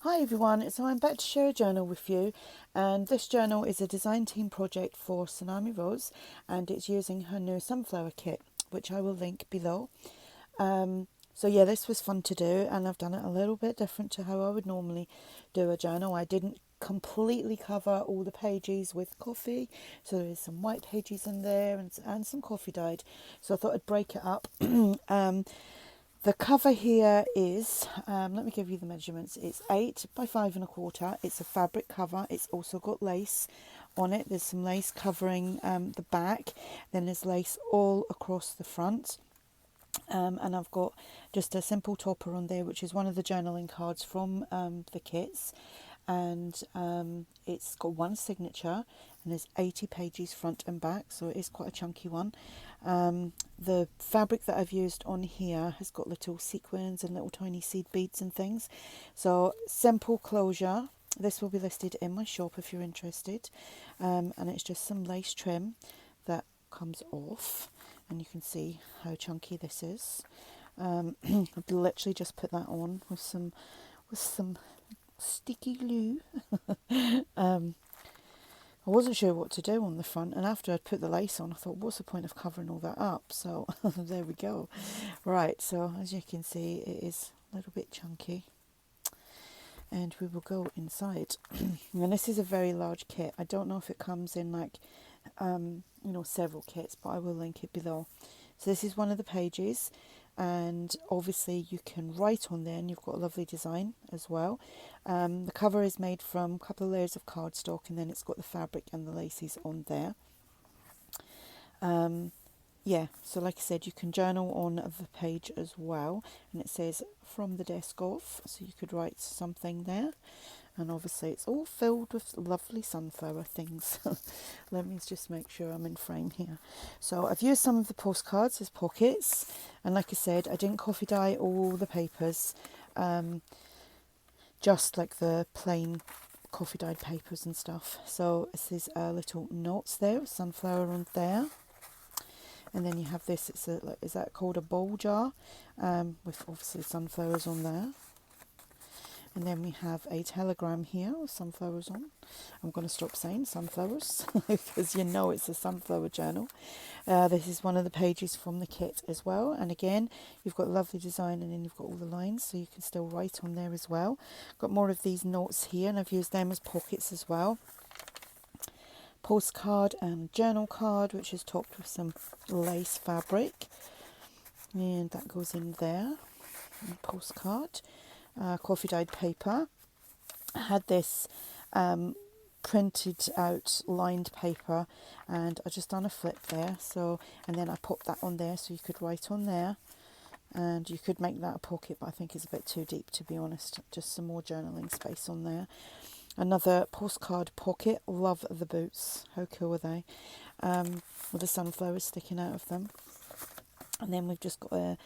Hi everyone, so I'm back to share a journal with you, and this journal is a design team project for TsunamiRose, and it's using her new sunflower kit, which I will link below. So yeah, this was fun to do, and I've done it a little bit different to how I would normally do a journal. I didn't completely cover all the pages with coffee, so there is some white pages in there and some coffee dyed, so I thought I'd break it up. The cover here is, let me give you the measurements, it's 8 by 5.25, it's a fabric cover, it's also got lace on it, there's some lace covering the back, then there's lace all across the front, and I've got just a simple topper on there, which is one of the journaling cards from the kits, and it's got one signature, and there's 80 pages front and back, so it is quite a chunky one. The fabric that I've used on here has got little sequins and little tiny seed beads and things, so simple closure. This will be listed in my shop if you're interested, and it's just some lace trim that comes off, and you can see how chunky this is. I've literally just put that on with some sticky glue. I wasn't sure what to do on the front, and after I'd put the lace on, I thought, what's the point of covering all that up? So there we go. Right, so as you can see, it is a little bit chunky, and we will go inside. And this is a very large kit. I don't know if it comes in like several kits, but I will link it below. So this is one of the pages, and obviously you can write on there, and you've got a lovely design as well. The cover is made from a couple of layers of cardstock, and then it's got the fabric and the laces on there. Yeah, so like I said, you can journal on the page as well, and it says from the desk off, so you could write something there. And obviously it's all filled with lovely sunflower things. Let me just make sure I'm in frame here. So I've used some of the postcards as pockets, and like I said, I didn't coffee dye all the papers, just like the plain coffee dyed papers and stuff. So this is little notes there, sunflower on there. And then you have this, is that called a bowl jar, with obviously sunflowers on there. And then we have a telegram here with sunflowers on. I'm going to stop saying sunflowers because you know it's a sunflower journal. This is one of the pages from the kit as well. And again, you've got lovely design, and then you've got all the lines, so you can still write on there as well. Got more of these notes here, and I've used them as pockets as well. Postcard and journal card, which is topped with some lace fabric. And that goes in there. And postcard. Coffee dyed paper. I had this printed out lined paper, and I just done a flip there, so, and then I popped that on there so you could write on there, and you could make that a pocket, but I think it's a bit too deep, to be honest. Just some more journaling space on there. Another postcard pocket. Love the boots, how cool are they, with the sunflowers sticking out of them. And then we've just got a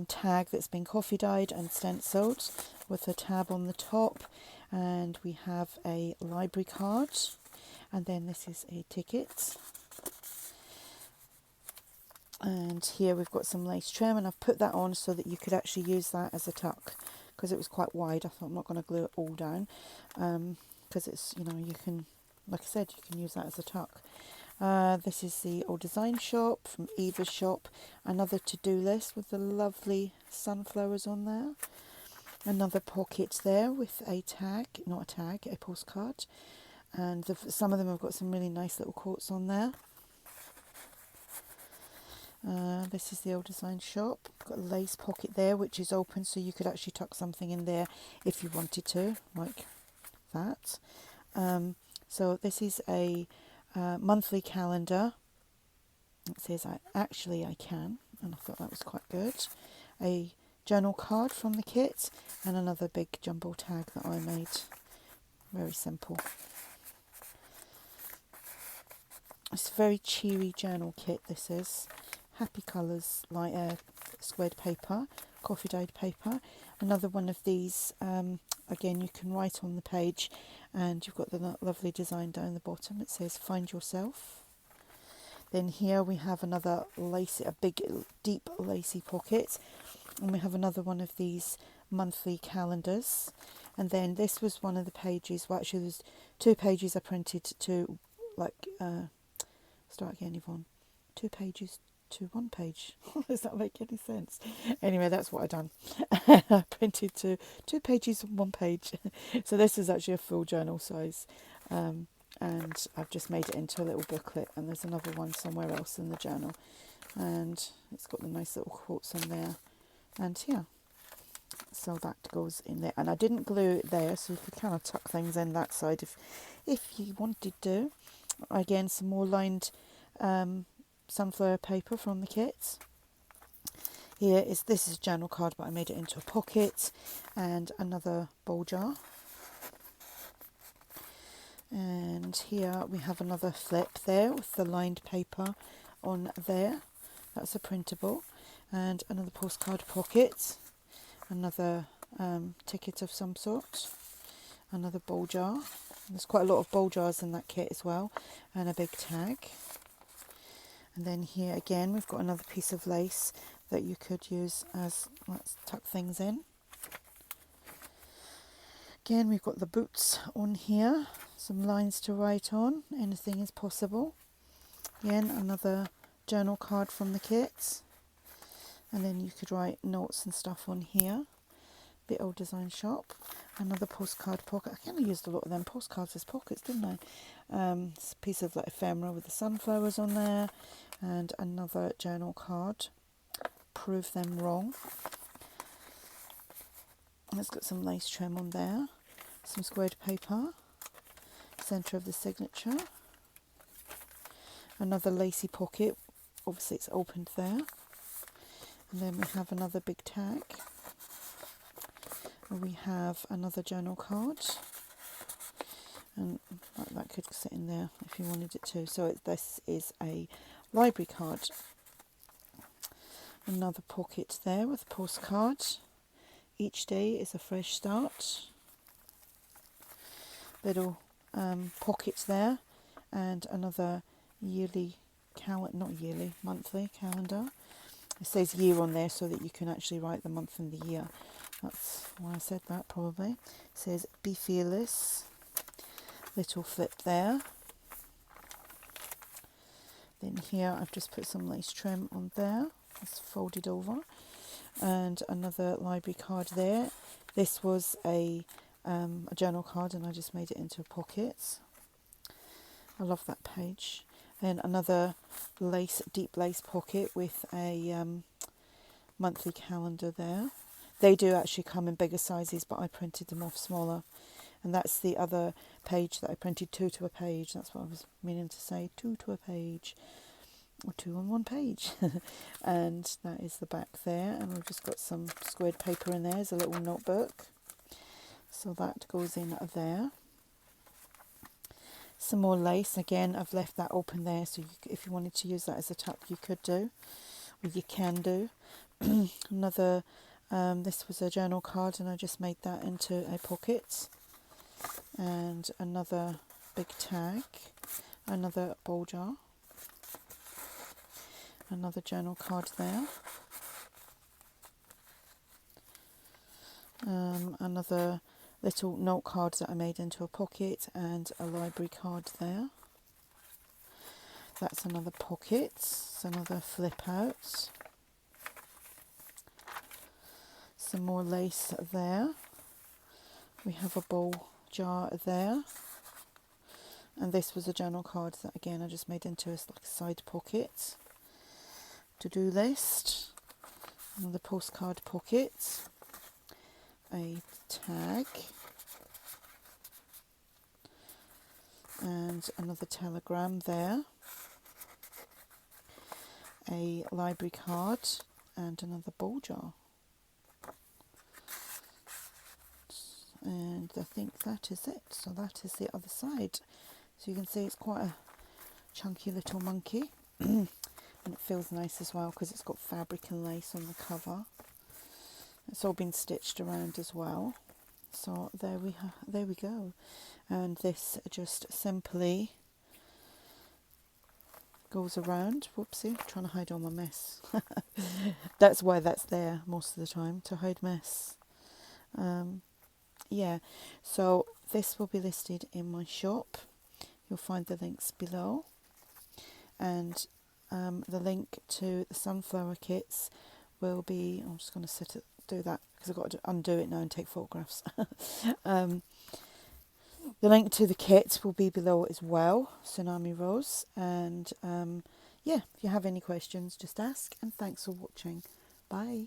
tag that's been coffee dyed and stenciled with a tab on the top, and we have a library card, and then this is a ticket, and here we've got some lace trim, and I've put that on so that you could actually use that as a tuck, because it was quite wide. I thought, I'm not going to glue it all down, because it's, you can, like I said, you can use that as a tuck. This is the old design shop from Eva's shop. Another to-do list with the lovely sunflowers on there. Another pocket there with a tag, not a tag, a postcard. And some of them have got some really nice little quotes on there. This is the old design shop. Got a lace pocket there, which is open, so you could actually tuck something in there if you wanted to, like that. So this is a monthly calendar. It says I can, and I thought that was quite good. A journal card from the kit, and another big jumbo tag that I made. Very simple. It's a very cheery journal kit, this is. Happy colours, like squared paper, coffee dyed paper. Another one of these, again, you can write on the page, and you've got the lovely design down the bottom. It says find yourself. Then here we have another lacy, a big deep lacy pocket, and we have another one of these monthly calendars, And then this was one of the pages, well actually there's 2 pages I printed to like, start again Yvonne, 2 pages to 1 page. Does that make any sense? Anyway, that's what I done. I printed to 2 pages on 1 page. So this is actually a full journal size. And I've just made it into a little booklet, and there's another one somewhere else in the journal, and it's got the nice little quotes on there, and yeah, so that goes in there. And I didn't glue it there, so you could kind of tuck things in that side if you wanted to. Again, some more lined sunflower paper from the kit. This is a journal card, but I made it into a pocket, and another bowl jar. And here we have another flip there with the lined paper on there. That's a printable. And another postcard pocket. Another ticket of some sort. Another bowl jar. There's quite a lot of bowl jars in that kit as well. And a big tag. And then here again we've got another piece of lace that you could use as, let's tuck things in. Again, we've got the boots on here, some lines to write on, anything is possible. Again, another journal card from the kit. And then you could write notes and stuff on here. The Old Design Shop. Another postcard pocket. I kind of used a lot of them postcards as pockets, didn't I? It's a piece of like ephemera with the sunflowers on there. And another journal card. Prove them wrong. It's got some lace trim on there, some squared paper, centre of the signature, another lacy pocket, obviously it's opened there, and then we have another big tag, and we have another journal card, and that could sit in there if you wanted it to. So this is a library card, another pocket there with a postcard. Each day is a fresh start. Little pockets there, and another yearly monthly calendar. It says year on there so that you can actually write the month and the year. That's why I said that probably. It says be fearless. Little flip there. Then here I've just put some lace trim on there. It's folded over. And another library card there. This was a journal card, and I just made it into a pocket. I love that page. And another deep lace pocket with a monthly calendar there. They do actually come in bigger sizes, but I printed them off smaller. And that's the other page that I printed 2 to a page. That's what I was meaning to say, 2 to a page. Or 2 on 1 page. And that is the back there, and we've just got some squared paper in there as a little notebook, so that goes in there. Some more lace. Again, I've left that open there, so if you wanted to use that as a tuck you could do, or you can do. Another this was a journal card, and I just made that into a pocket. And another big tag, another bowl jar, another journal card there, another little note card that I made into a pocket, and a library card there. That's another pocket, it's another flip out, some more lace there, we have a bowl jar there, and this was a journal card that again I just made into a side pocket. To-do list, another postcard pocket, a tag, and another telegram there, a library card, and another bowl jar. And I think that is it. So that is the other side. So you can see it's quite a chunky little monkey. And it feels nice as well because it's got fabric and lace on the cover. It's all been stitched around as well. So there we go. And this just simply goes around. Whoopsie, trying to hide all my mess. That's why that's there most of the time, to hide mess. yeah, so this will be listed in my shop. You'll find the links below, and the link to the sunflower kits will be, I'm just going to do that because I've got to undo it now and take photographs. The link to the kit will be below as well, TsunamiRose, and yeah, if you have any questions, just ask, and thanks for watching. Bye.